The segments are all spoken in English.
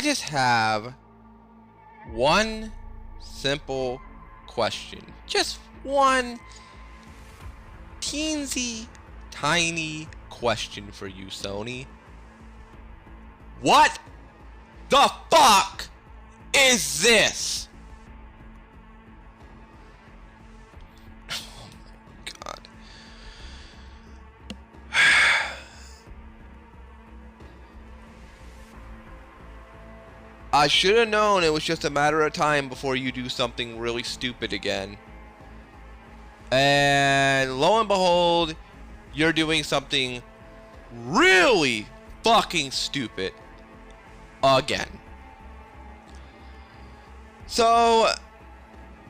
just have one simple question. Just one teensy tiny question for you, Sony. What the fuck is this? Oh my god. I should have known it was just a matter of time before you do something really stupid again. And lo and behold, you're doing something really fucking stupid again. So,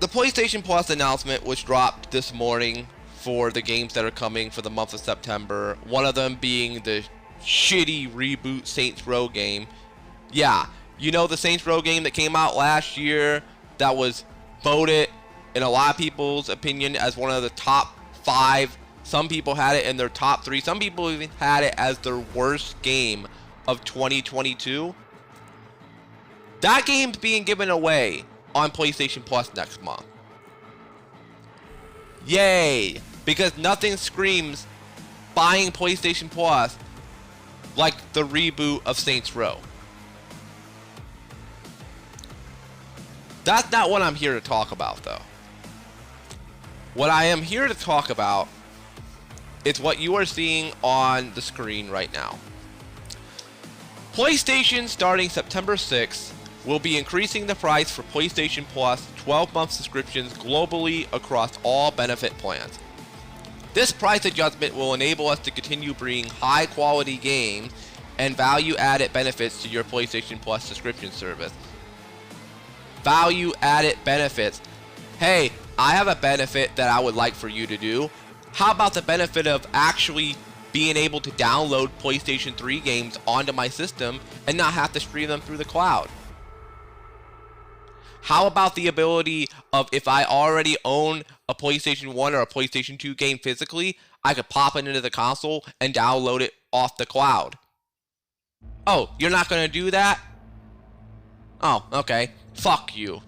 the PlayStation Plus announcement was dropped this morning for the games that are coming for the month of September. One of them being the shitty reboot Saints Row game. Yeah, you know the Saints Row game that came out last year that was voted, in a lot of people's opinion, as one of the top 5. Some people had it in their top 3. Some people even had it as their worst game of 2022. That game's being given away on PlayStation Plus next month. Yay! Because nothing screams buying PlayStation Plus like the reboot of Saints Row. That's not what I'm here to talk about, though. What I am here to talk about is what you are seeing on the screen right now. PlayStation, starting September 6th, will be increasing the price for PlayStation Plus 12-month subscriptions globally across all benefit plans. This price adjustment will enable us to continue bringing high-quality games and value-added benefits to your PlayStation Plus subscription service. Value-added benefits. Hey, I have a benefit that I would like for you to do. How about the benefit of actually being able to download PlayStation 3 games onto my system and not have to stream them through the cloud? How about the ability of, if I already own a PlayStation 1 or a PlayStation 2 game physically, I could pop it into the console and download it off the cloud? Oh, you're not going to do that? Oh, okay. Fuck you.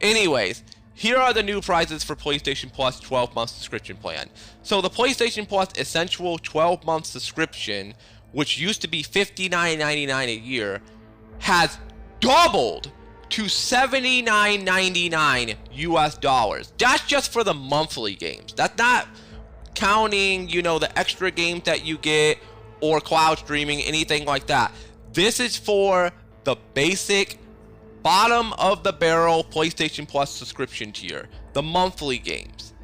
Anyways, here are the new prices for PlayStation Plus 12-month subscription plan. So the PlayStation Plus Essential 12-month subscription, which used to be $59.99 a year, has doubled to $79.99 US dollars. That's just for the monthly games. That's not counting, you know, the extra games that you get or cloud streaming, anything like that. This is for the basic bottom of the barrel PlayStation Plus subscription tier, the monthly games.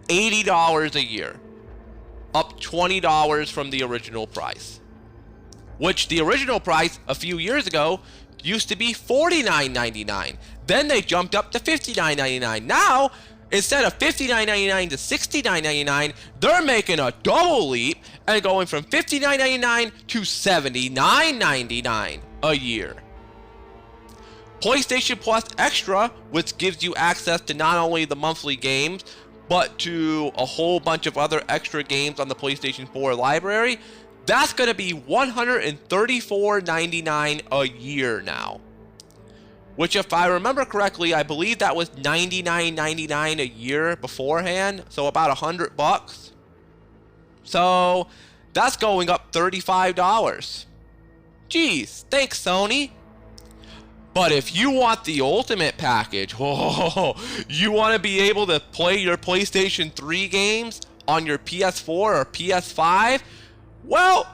$80 a year, up $20 from the original price, which the original price a few years ago used to be $49.99. Then they jumped up to $59.99. Now, instead of $59.99 to $69.99, they're making a double leap and going from $59.99 to $79.99 a year. PlayStation Plus Extra, which gives you access to not only the monthly games, but to a whole bunch of other extra games on the PlayStation 4 library, that's going to be $134.99 a year now. Which, if I remember correctly, I believe that was $99.99 a year beforehand, so about $100. So that's going up $35. Jeez, thanks, Sony. But if you want the ultimate package, you want to be able to play your PlayStation 3 games on your PS4 or PS5, well,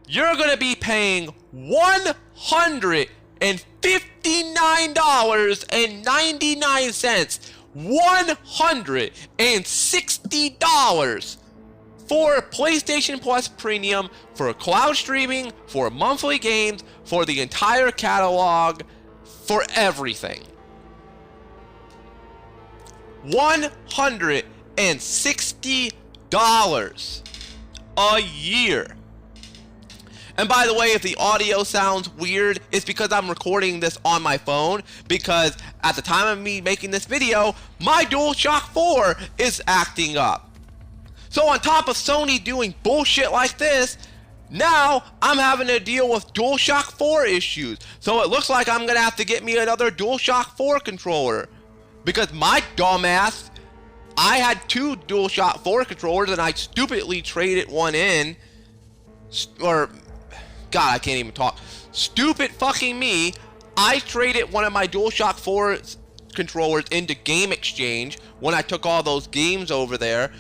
you're going to be paying $159.99. $160 for PlayStation Plus Premium, for cloud streaming, for monthly games, for the entire catalog, for everything. $160 a year. And by the way, if the audio sounds weird, it's because I'm recording this on my phone, because at the time of me making this video, my DualShock 4 is acting up. So on top of Sony doing bullshit like this, Now I'm having to deal with DualShock 4 issues. So it looks like I'm gonna have to get me another DualShock 4 controller. Because my dumbass, I had two DualShock 4 controllers and I stupidly traded one in. Or, God, I can't even talk. Stupid fucking me. I traded one of my DualShock 4 controllers into Game Exchange when I took all those games over there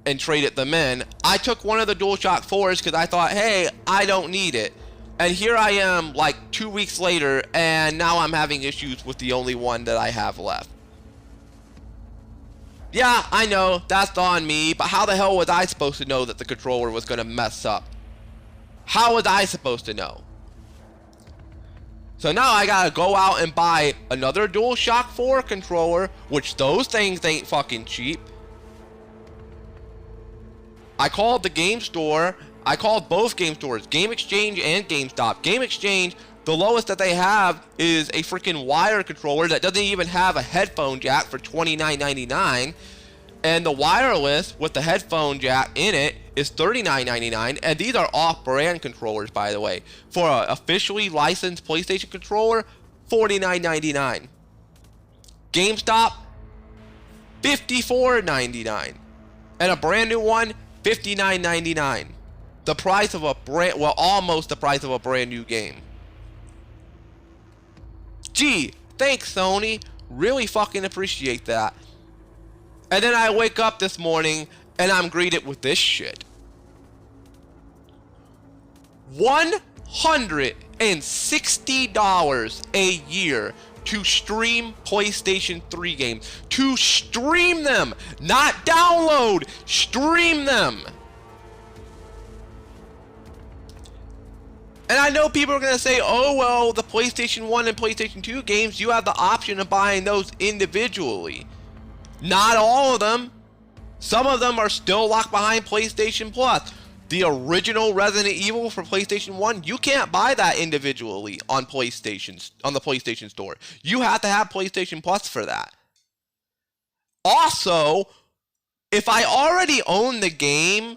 and traded them in. I took one of the DualShock 4s because I thought, hey, I don't need it. And here I am like 2 weeks later, and now I'm having issues with the only one that I have left. Yeah, I know, that's on me, but how the hell was I supposed to know that the controller was gonna mess up? How was I supposed to know? So now I gotta go out and buy another DualShock 4 controller, which those things ain't fucking cheap. I called the game store. I called both game stores, Game Exchange and GameStop. Game Exchange, the lowest that they have is a freaking wire controller that doesn't even have a headphone jack for $29.99. And the wireless with the headphone jack in it is $39.99. And these are off-brand controllers, by the way. For an officially licensed PlayStation controller, $49.99. GameStop, $54.99. And a brand new one, $59.99. The price of a brand, well, almost the price of a brand new game. Gee, thanks, Sony. Really fucking appreciate that. And then I wake up this morning and I'm greeted with this shit. $160 a year to stream PlayStation 3 games. To stream them, not download, stream them. And I know people are going to say, oh, well, the PlayStation 1 and PlayStation 2 games, you have the option of buying those individually. Not all of them. Some of them are still locked behind PlayStation Plus. The original Resident Evil for PlayStation 1, you can't buy that individually on the PlayStation Store. You have to have PlayStation Plus for that. Also, if I already own the game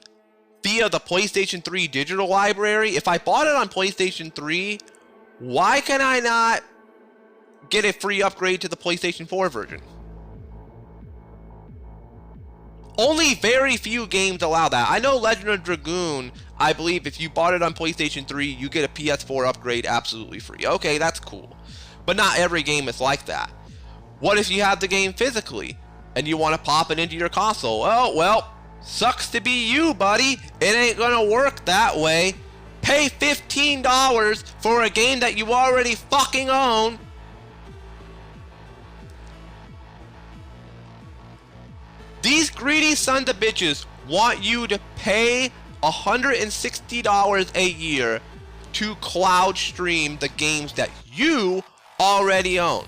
via the PlayStation 3 digital library, if I bought it on PlayStation 3, why can I not get a free upgrade to the PlayStation 4 version? Only very few games allow that. I know Legend of Dragoon, I believe if you bought it on PlayStation 3, you get a PS4 upgrade absolutely free. Okay, that's cool. But not every game is like that. What if you have the game physically and you want to pop it into your console? Oh, well, sucks to be you, buddy. It ain't gonna work that way. Pay $15 for a game that you already fucking own. These greedy sons of bitches want you to pay $160 a year to cloud stream the games that you already own.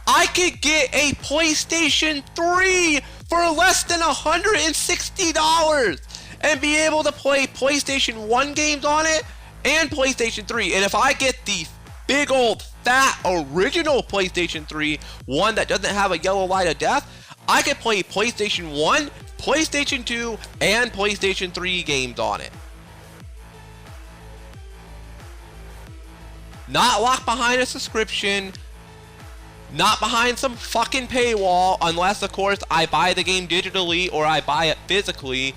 I could get a PlayStation 3 for less than $160 and be able to play PlayStation 1 games on it and PlayStation 3. And if I get the big old fat original PlayStation 3, one that doesn't have a yellow light of death, I could play PlayStation 1, PlayStation 2, and PlayStation 3 games on it. Not locked behind a subscription, not behind some fucking paywall, unless of course I buy the game digitally or I buy it physically.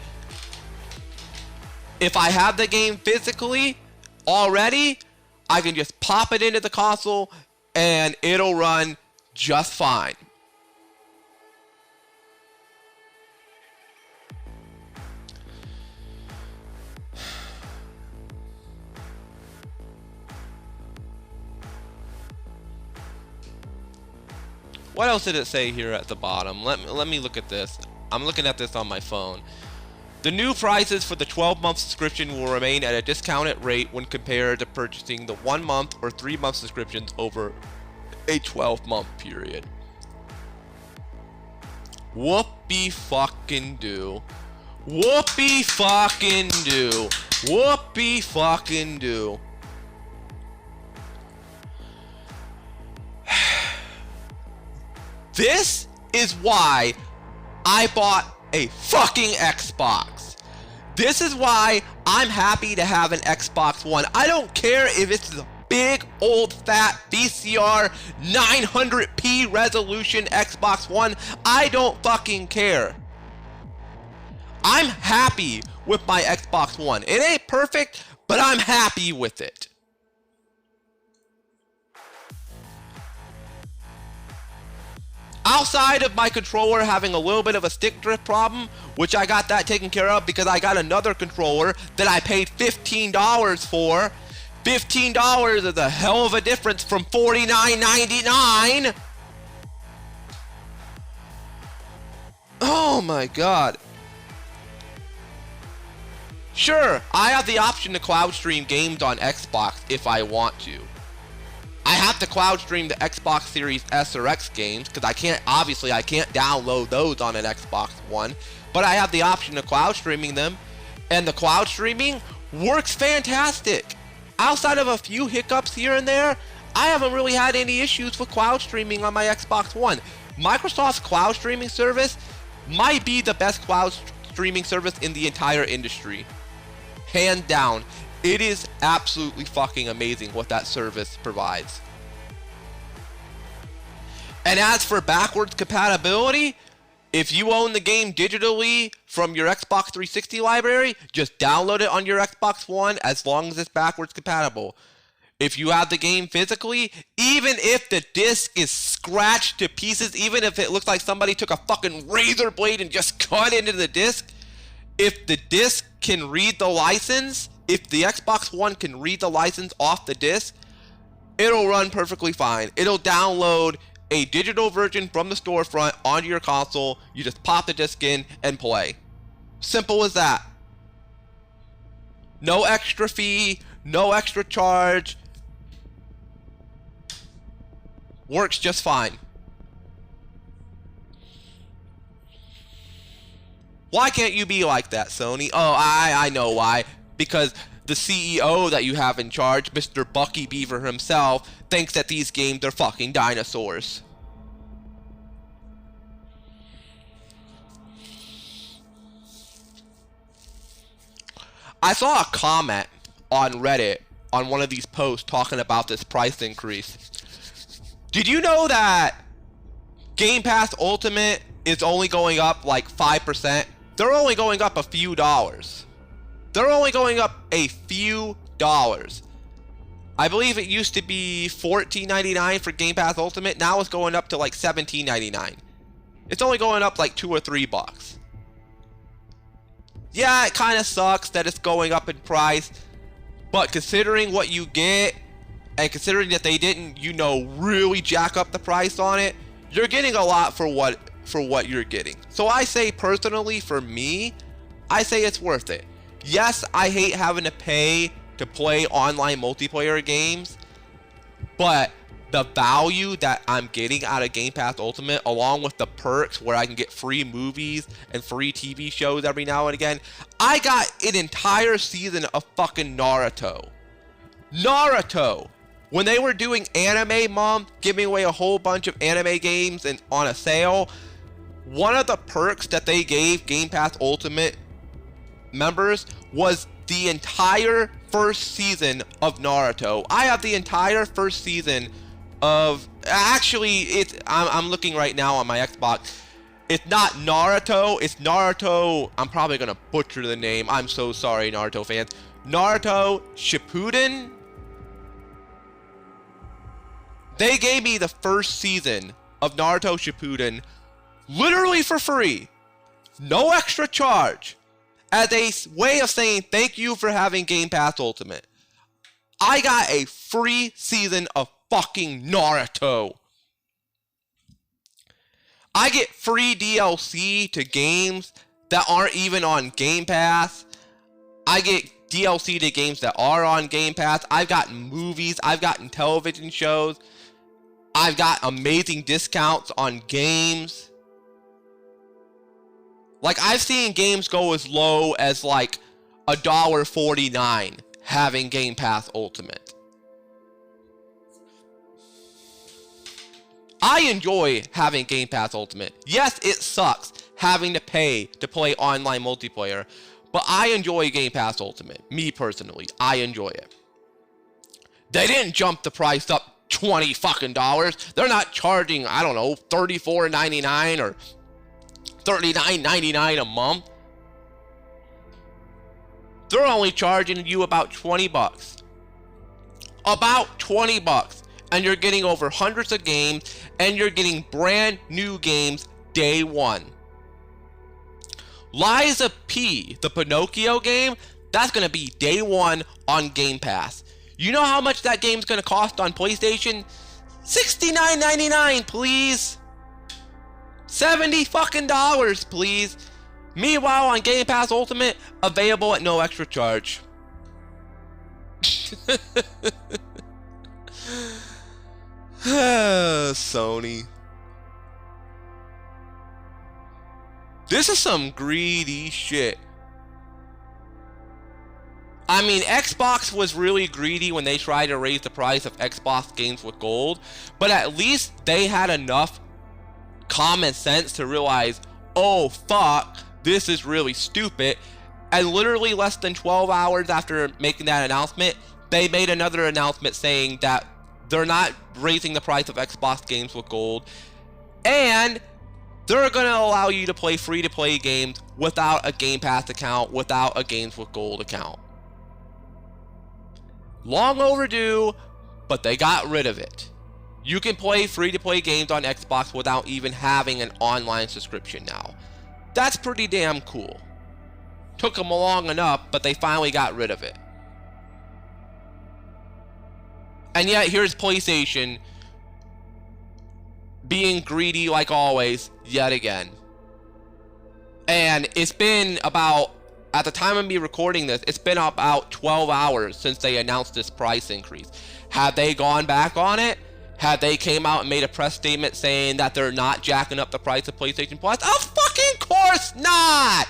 If I have the game physically already, I can just pop it into the console and it'll run just fine. What else did it say here at the bottom? Let me look at this. I'm looking at this on my phone. The new prices for the 12-month subscription will remain at a discounted rate when compared to purchasing the 1-month or 3-month subscriptions over a 12-month period. Whoopie fucking do. Whoopie fucking do. Whoopie fucking do. This is why I bought a fucking Xbox. This is why I'm happy to have an Xbox One. I don't care if it's the big old fat VCR 900p resolution Xbox One. I don't fucking care. I'm happy with my Xbox One. It ain't perfect, but I'm happy with it. Outside of my controller having a little bit of a stick drift problem, which I got that taken care of because I got another controller that I paid $15 for. $15 is a hell of a difference from $49.99. Oh my god. Sure, I have the option to cloud stream games on Xbox if I want to. I have to cloud stream the Xbox Series S or X games because I can't download those on an Xbox One, but I have the option of cloud streaming them, and the cloud streaming works fantastic. Outside of a few hiccups here and there, I haven't really had any issues with cloud streaming on my Xbox One. Microsoft's cloud streaming service might be the best cloud streaming service in the entire industry. Hands down. It is absolutely fucking amazing what that service provides. And as for backwards compatibility, if you own the game digitally from your Xbox 360 library, just download it on your Xbox One as long as it's backwards compatible. If you have the game physically, even if the disc is scratched to pieces, even if it looks like somebody took a fucking razor blade and just cut into the disc, if the disc can read the license, if the Xbox One can read the license off the disc, it'll run perfectly fine. It'll download a digital version from the storefront onto your console. You just pop the disc in and play. Simple as that. No extra fee, no extra charge. Works just fine. Why can't you be like that, Sony? Oh, I know why. Because the CEO that you have in charge, Mr. Bucky Beaver himself, thinks that these games are fucking dinosaurs. I saw a comment on Reddit on one of these posts talking about this price increase. Did you know that Game Pass Ultimate is only going up like 5%? They're only going up a few dollars. They're only going up a few dollars. I believe it used to be $14.99 for Game Pass Ultimate. Now it's going up to like $17.99. It's only going up like $2 or $3. Yeah, it kind of sucks that it's going up in price, but considering what you get, and considering that they didn't, really jack up the price on it, you're getting a lot for what you're getting. So I say personally, for me, I say it's worth it. Yes, I hate having to pay to play online multiplayer games, but the value that I'm getting out of Game Pass Ultimate, along with the perks where I can get free movies and free TV shows every now and again. I got an entire season of fucking Naruto. When they were doing Anime Month, giving away a whole bunch of anime games and on a sale, one of the perks that they gave Game Pass Ultimate members was the entire first season of Naruto. I have the entire first season of, actually, I'm looking right now on my Xbox. It's not Naruto, it's Naruto, I'm probably gonna butcher the name, I'm so sorry Naruto fans. Naruto Shippuden. They gave me the first season of Naruto Shippuden literally for free. No extra charge. As a way of saying thank you for having Game Pass Ultimate. I got a free season of fucking Naruto. I get free DLC to games that aren't even on Game Pass. I get DLC to games that are on Game Pass. I've gotten movies. I've gotten television shows. I've got amazing discounts on games. Like, I've seen games go as low as like $1.49 having Game Pass Ultimate. I enjoy having Game Pass Ultimate. Yes, it sucks having to pay to play online multiplayer, But I enjoy Game Pass Ultimate. Me personally, I enjoy it. They didn't jump the price up $20 fucking dollars. They're not charging, I don't know, $34.99 or $39.99 a month. They're only charging you about 20 bucks. About 20 bucks. And you're getting over hundreds of games, and you're getting brand new games day one. Liza P, the Pinocchio game, that's going to be day one on Game Pass. You know how much that game's going to cost on PlayStation? $69.99, please. $70 fucking dollars, please. Meanwhile, on Game Pass Ultimate, available at no extra charge. Sony. This is some greedy shit. I mean, Xbox was really greedy when they tried to raise the price of Xbox games with gold, but at least they had enough common sense to realize, oh fuck, this is really stupid. And literally less than 12 hours after making that announcement, they made another announcement saying that they're not raising the price of Xbox games with gold, and they're going to allow you to play free-to-play games without a Game Pass account, without a Games with Gold account. Long overdue, but they got rid of it. You can play free-to-play games on Xbox without even having an online subscription now. That's pretty damn cool. Took them long enough, but they finally got rid of it. And yet, here's PlayStation being greedy like always, yet again. And it's been about, at the time of me recording this, it's been about 12 hours since they announced this price increase. Have they gone back on it? Have they came out and made a press statement saying that they're not jacking up the price of PlayStation Plus? Of fucking course not!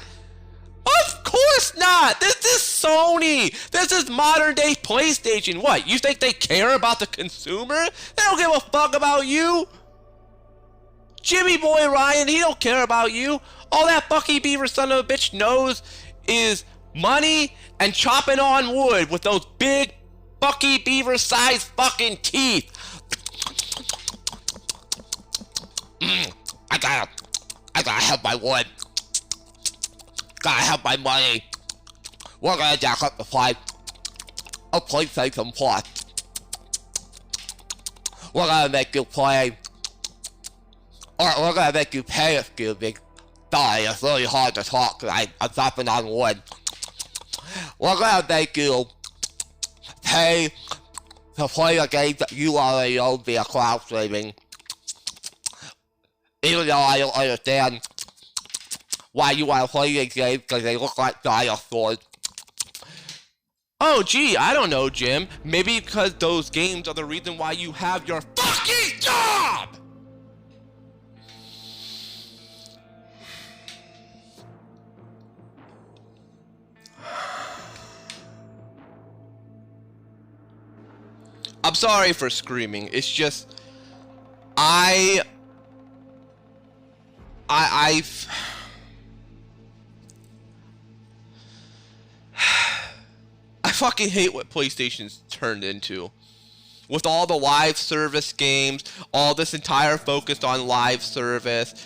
Of course not! This is Sony! This is modern day PlayStation. What, you think they care about the consumer? They don't give a fuck about you! Jimmy Boy Ryan, he don't care about you. All that Bucky Beaver son of a bitch knows is money and chopping on wood with those big Bucky Beaver sized fucking teeth. I gotta have my wood. Gotta have my money. We're gonna jack up the price of PlayStation Plus. We're gonna make you play. Or we're gonna make you pay, excuse me. Sorry, it's really hard to talk because I'm chopping on wood. We're gonna make you pay to play a game that you already own via cloud streaming. Even though I don't understand why you want to play these games because they look like dinosaurs. Oh gee, I don't know, Jim. Maybe because those games are the reason why you have your fucking job! I'm sorry for screaming. It's just I fucking hate what PlayStation's turned into. With all the live service games, all this entire focus on live service,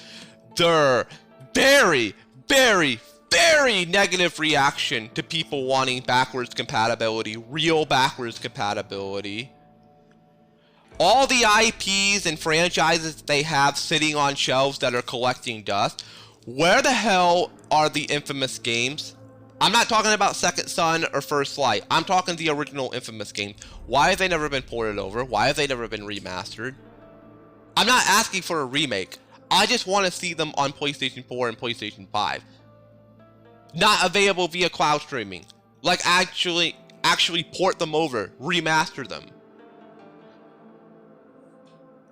their very, very, very negative reaction to people wanting backwards compatibility, real backwards compatibility. All the IPs and franchises they have sitting on shelves that are collecting dust. Where the hell are the Infamous games? I'm not talking about Second Son or First Light. I'm talking the original Infamous games. Why have they never been ported over? Why have they never been remastered? I'm not asking for a remake. I just want to see them on PlayStation 4 and PlayStation 5. Not available via cloud streaming. Like actually port them over, remaster them.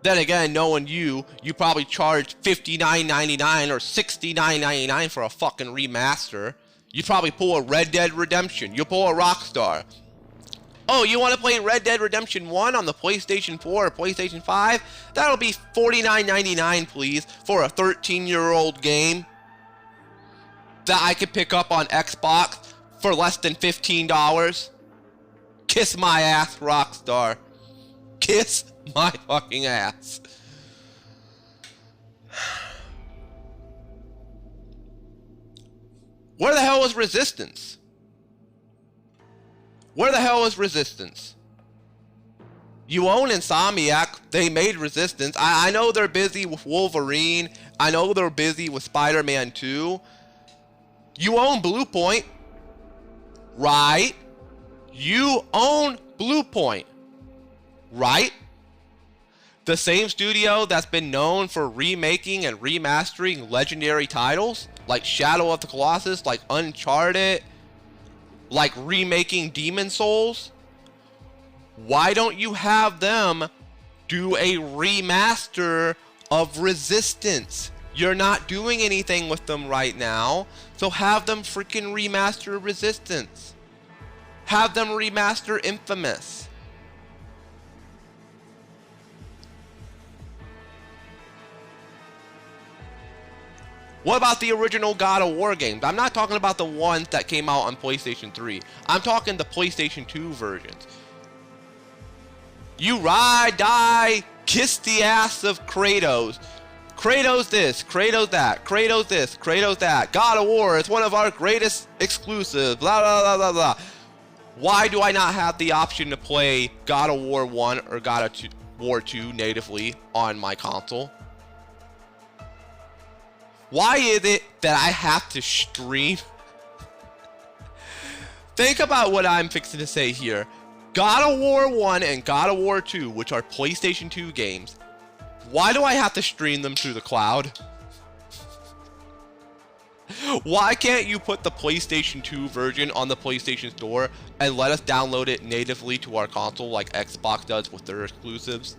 Then again, knowing you probably charge $59.99 or $69.99 for a fucking remaster. You probably pull a Red Dead Redemption. You'll pull a Rockstar. Oh, you want to play Red Dead Redemption 1 on the PlayStation 4 or PlayStation 5? That'll be $49.99, please, for a 13-year-old game. that I could pick up on Xbox for less than $15? Kiss my ass, Rockstar. Kiss my fucking ass. Where the hell is Resistance? Where the hell is Resistance? You own Insomniac. They made Resistance. I know they're busy with Wolverine. I know they're busy with Spider-Man 2. You own Bluepoint. Right? You own Bluepoint. Right? The same studio that's been known for remaking and remastering legendary titles like Shadow of the Colossus, like Uncharted, like remaking Demon Souls. Why don't you have them do a remaster of Resistance? You're not doing anything with them right now, so have them freaking remaster Resistance. Have them remaster Infamous. What about the original God of War games? I'm not talking about the ones that came out on PlayStation 3. I'm talking the PlayStation 2 versions. You ride, die, kiss the ass of Kratos. Kratos this, Kratos that, Kratos this, Kratos that. God of War is one of our greatest exclusives, blah, blah, blah, blah, blah. Why do I not have the option to play God of War 1 or God of War 2 natively on my console? Why is it that I have to stream? Think about what I'm fixing to say here. God of War 1 and God of War 2, which are PlayStation 2 games, why do I have to stream them through the cloud? Why can't you put the PlayStation 2 version on the PlayStation Store and let us download it natively to our console like Xbox does with their exclusives?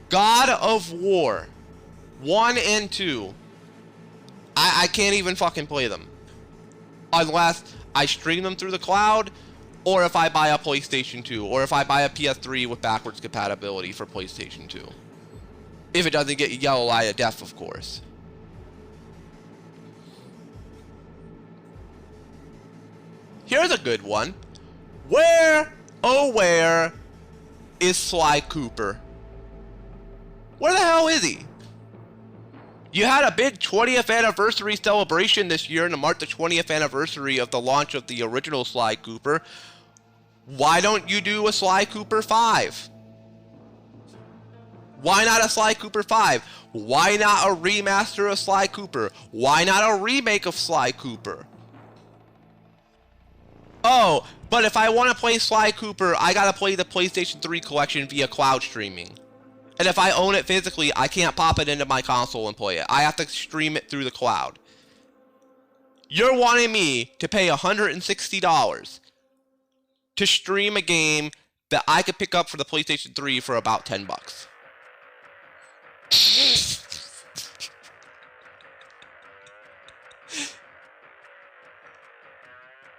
God of War 1 and 2, I can't even fucking play them unless I stream them through the cloud, or if I buy a PlayStation 2, or if I buy a PS3 with backwards compatibility for PlayStation 2. If it doesn't get yellow light of death, of course. Here's a good one. Where, oh where, is Sly Cooper? Where the hell is he? You had a big 20th anniversary celebration this year to mark the 20th anniversary of the launch of the original Sly Cooper. Why don't you do a Sly Cooper 5? Why not a Sly Cooper 5? Why not a remaster of Sly Cooper? Why not a remake of Sly Cooper? Oh, but if I want to play Sly Cooper, I gotta play the PlayStation 3 collection via cloud streaming. And if I own it physically, I can't pop it into my console and play it. I have to stream it through the cloud. You're wanting me to pay $160 to stream a game that I could pick up for the PlayStation 3 for about $10.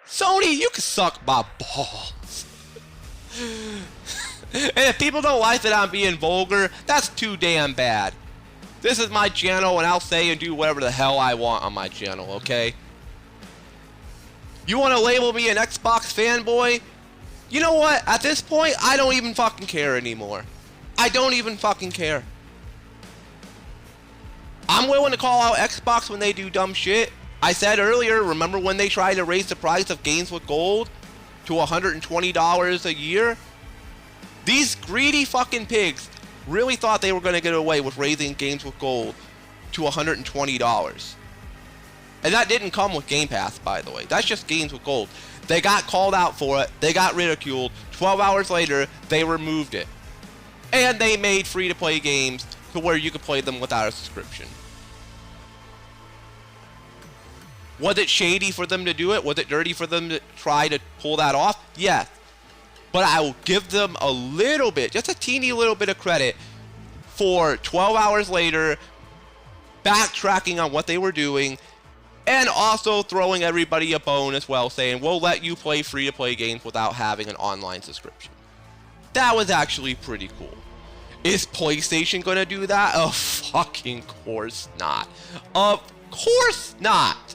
Sony, you can suck my balls. And if people don't like that I'm being vulgar, that's too damn bad. This is my channel and I'll say and do whatever the hell I want on my channel, okay? You want to label me an Xbox fanboy? You know what? At this point, I don't even fucking care anymore. I don't even fucking care. I'm willing to call out Xbox when they do dumb shit. I said earlier, remember when they tried to raise the price of games with gold to $120 a year? These greedy fucking pigs really thought they were going to get away with raising games with gold to $120. And that didn't come with Game Pass, by the way. That's just games with gold. They got called out for it. They got ridiculed. 12 hours later, they removed it. And they made free-to-play games to where you could play them without a subscription. Was it shady for them to do it? Was it dirty for them to try to pull that off? Yes. But I will give them a little bit, just a teeny little bit of credit for 12 hours later backtracking on what they were doing and also throwing everybody a bone as well, saying, we'll let you play free-to-play games without having an online subscription. That was actually pretty cool. Is PlayStation gonna do that? Of fucking course not. Of Course not.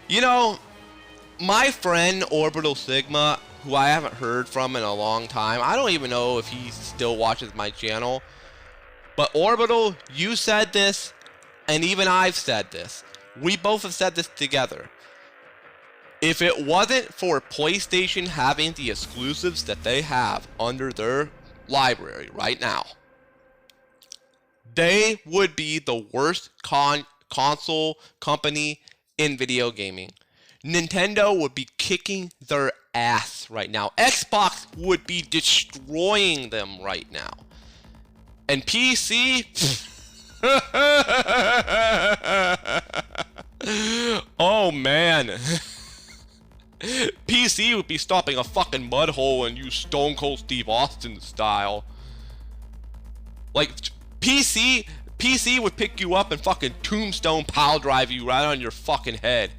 You know, my friend Orbital Sigma, who I haven't heard from in a long time, I don't even know if he still watches my channel, but Orbital, you said this, and even I've said this. We both have said this together. If it wasn't for PlayStation having the exclusives that they have under their library right now, they would be the worst console company in video gaming. Nintendo would be kicking their ass right now. Xbox would be destroying them right now. And PC, oh man. PC would be stopping a fucking mud hole and use Stone Cold Steve Austin style. Like, PC would pick you up and fucking tombstone pile drive you right on your fucking head.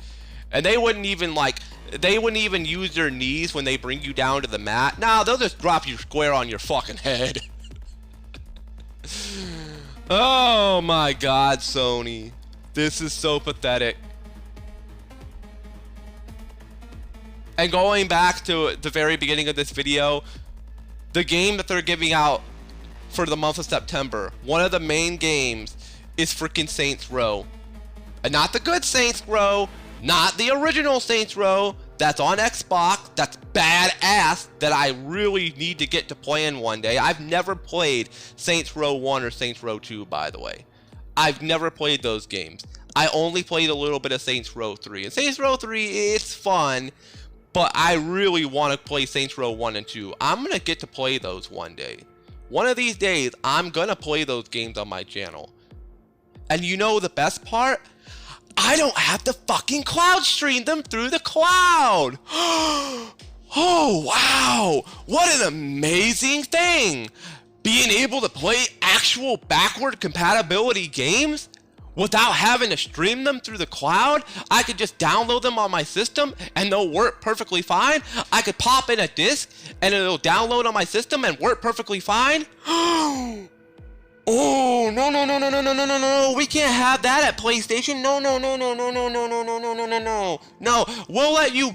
And they wouldn't even use their knees when they bring you down to the mat. Nah, they'll just drop you square on your fucking head. Oh my god, Sony. This is so pathetic. And going back to the very beginning of this video, the game that they're giving out for the month of September, one of the main games is freaking Saints Row. And not the good Saints Row, not the original Saints Row that's on Xbox, that's badass, that I really need to get to playing one day. I've never played Saints Row 1 or Saints Row 2, by the way. I've never played those games. I only played a little bit of Saints Row 3. And Saints Row 3, it's fun, but I really want to play Saints Row 1 and 2. I'm going to get to play those one day. One of these days, I'm going to play those games on my channel. And you know the best part? I don't have to fucking cloud stream them through the cloud. Oh, wow. What an amazing thing. Being able to play actual backward compatibility games without having to stream them through the cloud. I could just download them on my system and they'll work perfectly fine. I could pop in a disc and it'll download on my system and work perfectly fine. Oh, no, no, no, no, no, no, no, no, no. We can't have that at PlayStation. No, no, no, no, no, no, no, no, no, no, no, no, no. No, we'll let you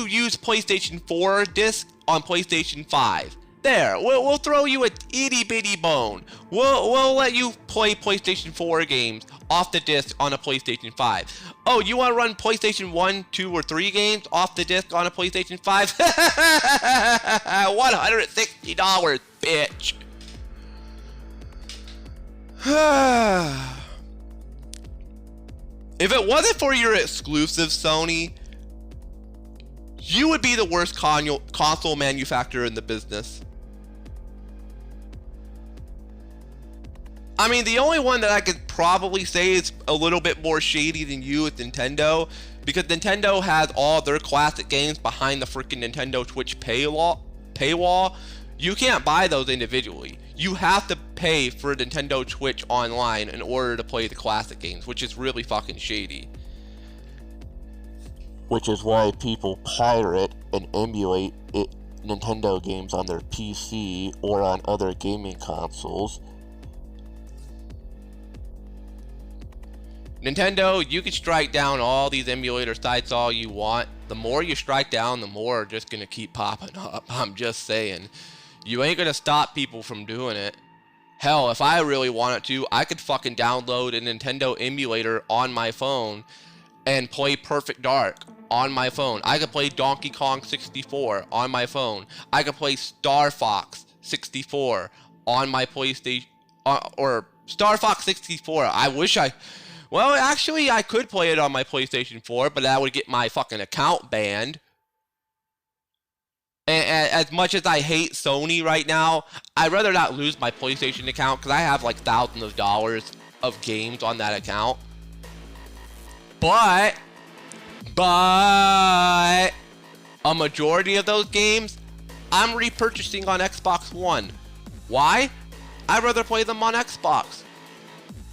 use PlayStation 4 disc on PlayStation 5. There, we'll throw you a itty bitty bone. We'll let you play PlayStation 4 games off the disc on a PlayStation 5. Oh, you want to run PlayStation 1, 2, or 3 games off the disc on a PlayStation 5? $160, bitch. If it wasn't for your exclusive, Sony, you would be the worst console manufacturer in the business. I mean, the only one that I could probably say is a little bit more shady than you is Nintendo, because Nintendo has all their classic games behind the freaking Nintendo Switch paywall. You can't buy those individually. You have to pay for Nintendo Switch Online in order to play the classic games, which is really fucking shady. Which is why people pirate and emulate Nintendo games on their PC or on other gaming consoles. Nintendo, you can strike down all these emulator sites all you want. The more you strike down, the more are just gonna keep popping up. I'm just saying. You ain't gonna stop people from doing it. Hell, if I really wanted to, I could fucking download a Nintendo emulator on my phone and play Perfect Dark on my phone. I could play Donkey Kong 64 on my phone. I could play Star Fox 64 on my PlayStation, or Star Fox 64. Well, actually, I could play it on my PlayStation 4, but that would get my fucking account banned. And as much as I hate Sony right now, I'd rather not lose my PlayStation account because I have like thousands of dollars of games on that account. But a majority of those games, I'm repurchasing on Xbox One. Why? I'd rather play them on Xbox.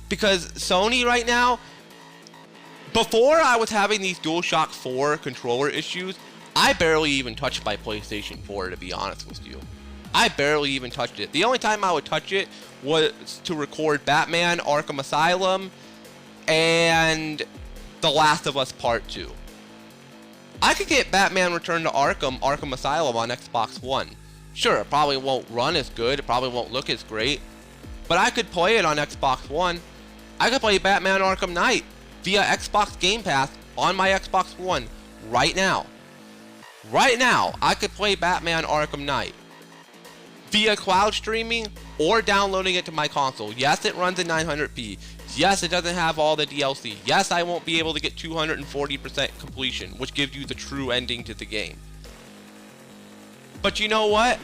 Because Sony right now, before I was having these DualShock 4 controller issues, I barely even touched my PlayStation 4, to be honest with you. I barely even touched it. The only time I would touch it was to record Batman Arkham Asylum and The Last of Us Part 2. I could get Batman Return to Arkham Asylum on Xbox One. Sure, it probably won't run as good, it probably won't look as great, but I could play it on Xbox One. I could play Batman Arkham Knight via Xbox Game Pass on my Xbox One right now. Right now, I could play Batman Arkham Knight via cloud streaming or downloading it to my console. Yes, it runs in 900p. Yes, it doesn't have all the DLC. Yes, I won't be able to get 240% completion, which gives you the true ending to the game. But you know what?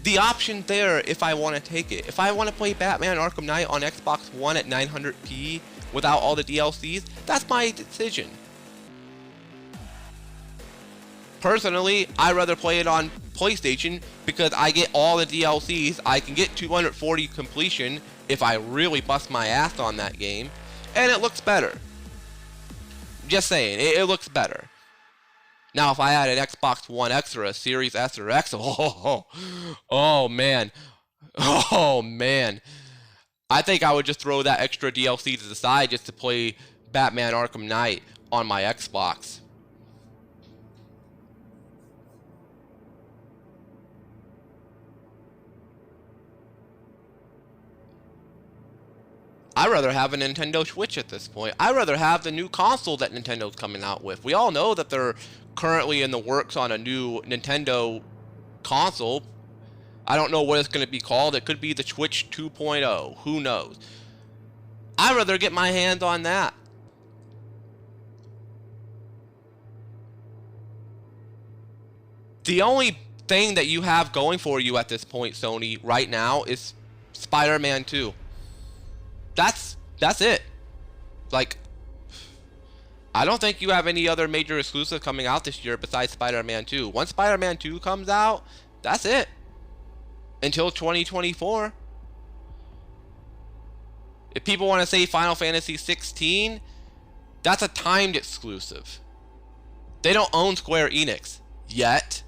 The option's there if I want to take it. If I want to play Batman Arkham Knight on Xbox One at 900p without all the DLCs, that's my decision. Personally, I'd rather play it on PlayStation because I get all the DLCs. I can get 240 completion if I really bust my ass on that game, and it looks better. Just saying, it looks better. Now, if I had an Xbox One X or a Series S or X, oh man, I think I would just throw that extra DLC to the side just to play Batman Arkham Knight on my Xbox. I'd rather have a Nintendo Switch at this point. I'd rather have the new console that Nintendo's coming out with. We all know that they're currently in the works on a new Nintendo console. I don't know what it's going to be called. It could be the Switch 2.0. Who knows? I'd rather get my hands on that. The only thing that you have going for you at this point, Sony, right now is Spider-Man 2. That's it. Like, I don't think you have any other major exclusive coming out this year besides Spider-Man 2. Once Spider-Man 2 comes out, that's it. Until 2024. If people want to say Final Fantasy 16, that's a timed exclusive. They don't own Square Enix yet.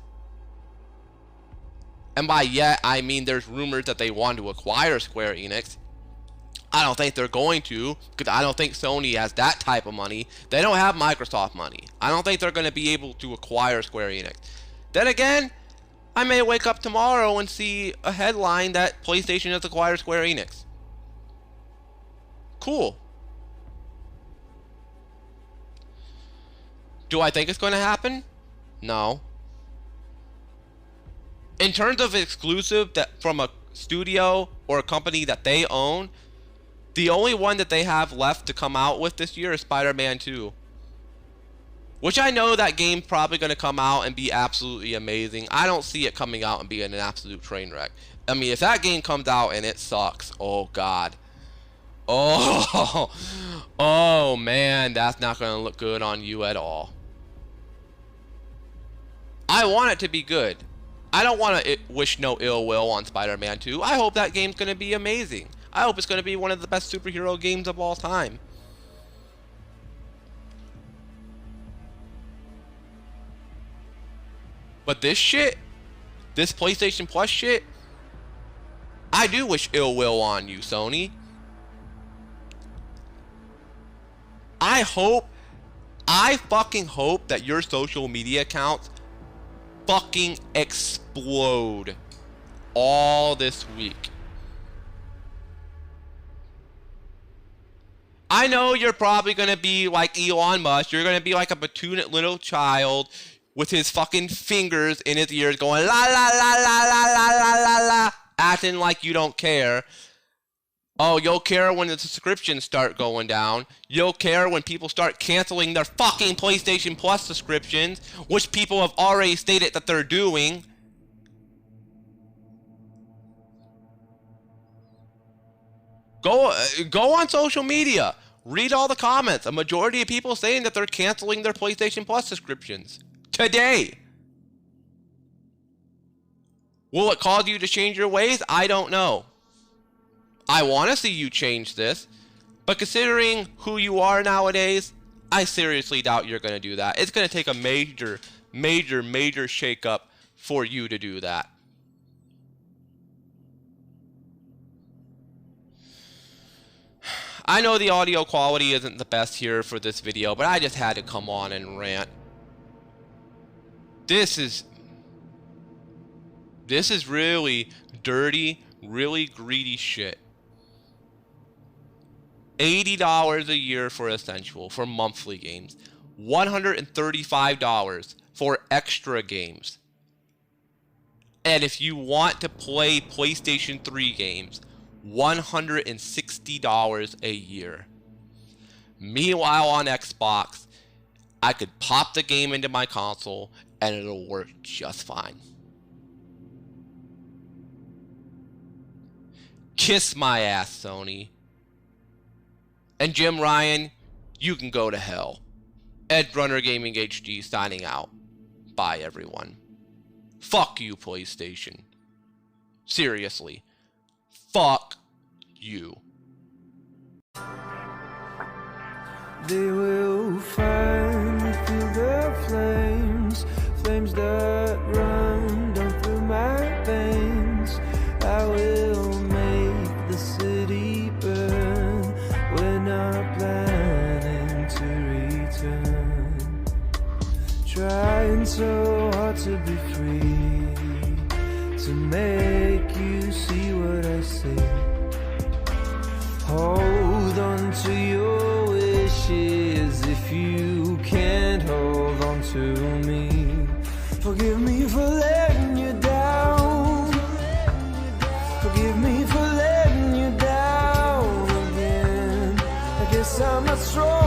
And by yet, I mean there's rumors that they want to acquire Square Enix. I don't think they're going to, because I don't think Sony has that type of money. They don't have Microsoft money. I don't think they're going to be able to acquire Square Enix. Then again, I may wake up tomorrow and see a headline that PlayStation has acquired Square Enix. Cool. Do I think it's going to happen? No. In terms of exclusive that from a studio or a company that they own, the only one that they have left to come out with this year is Spider-Man 2. Which I know that game's probably going to come out and be absolutely amazing. I don't see it coming out and being an absolute train wreck. I mean, if that game comes out and it sucks, oh god. Oh, oh man, that's not going to look good on you at all. I want it to be good. I don't want to wish no ill will on Spider-Man 2. I hope that game's going to be amazing. I hope it's going to be one of the best superhero games of all time. But this shit, this PlayStation Plus shit, I do wish ill will on you, Sony. I fucking hope that your social media accounts fucking explode all this week. I know you're probably going to be like Elon Musk. You're going to be like a batooned little child with his fucking fingers in his ears going la la la la la la la la la, acting like you don't care. Oh, you'll care when the subscriptions start going down. You'll care when people start canceling their fucking PlayStation Plus subscriptions, which people have already stated that they're doing. Go on social media. Read all the comments. A majority of people saying that they're canceling their PlayStation Plus subscriptions today. Will it cause you to change your ways? I don't know. I want to see you change this, but considering who you are nowadays, I seriously doubt you're going to do that. It's going to take a major, major shakeup for you to do that. I know the audio quality isn't the best here for this video, but I just had to come on and rant. This is really dirty, really greedy shit. $80 a year for Essential, for monthly games. $135 for extra games. And if you want to play PlayStation 3 games, $160 a year. Meanwhile, on Xbox, I could pop the game into my console and it'll work just fine. Kiss my ass, Sony. And Jim Ryan, you can go to hell. Edrunner Gaming HD signing out. Bye, everyone. Fuck you, PlayStation. Seriously. Fuck you. They will find me through the flames, flames that run down through my veins. I will make the city burn. We're not planning to return. Trying so hard to be free, to make you see what I see. Hold on to your wishes if you can't hold on to me. Forgive me for letting you down. Forgive me for letting you down again. I guess I'm not strong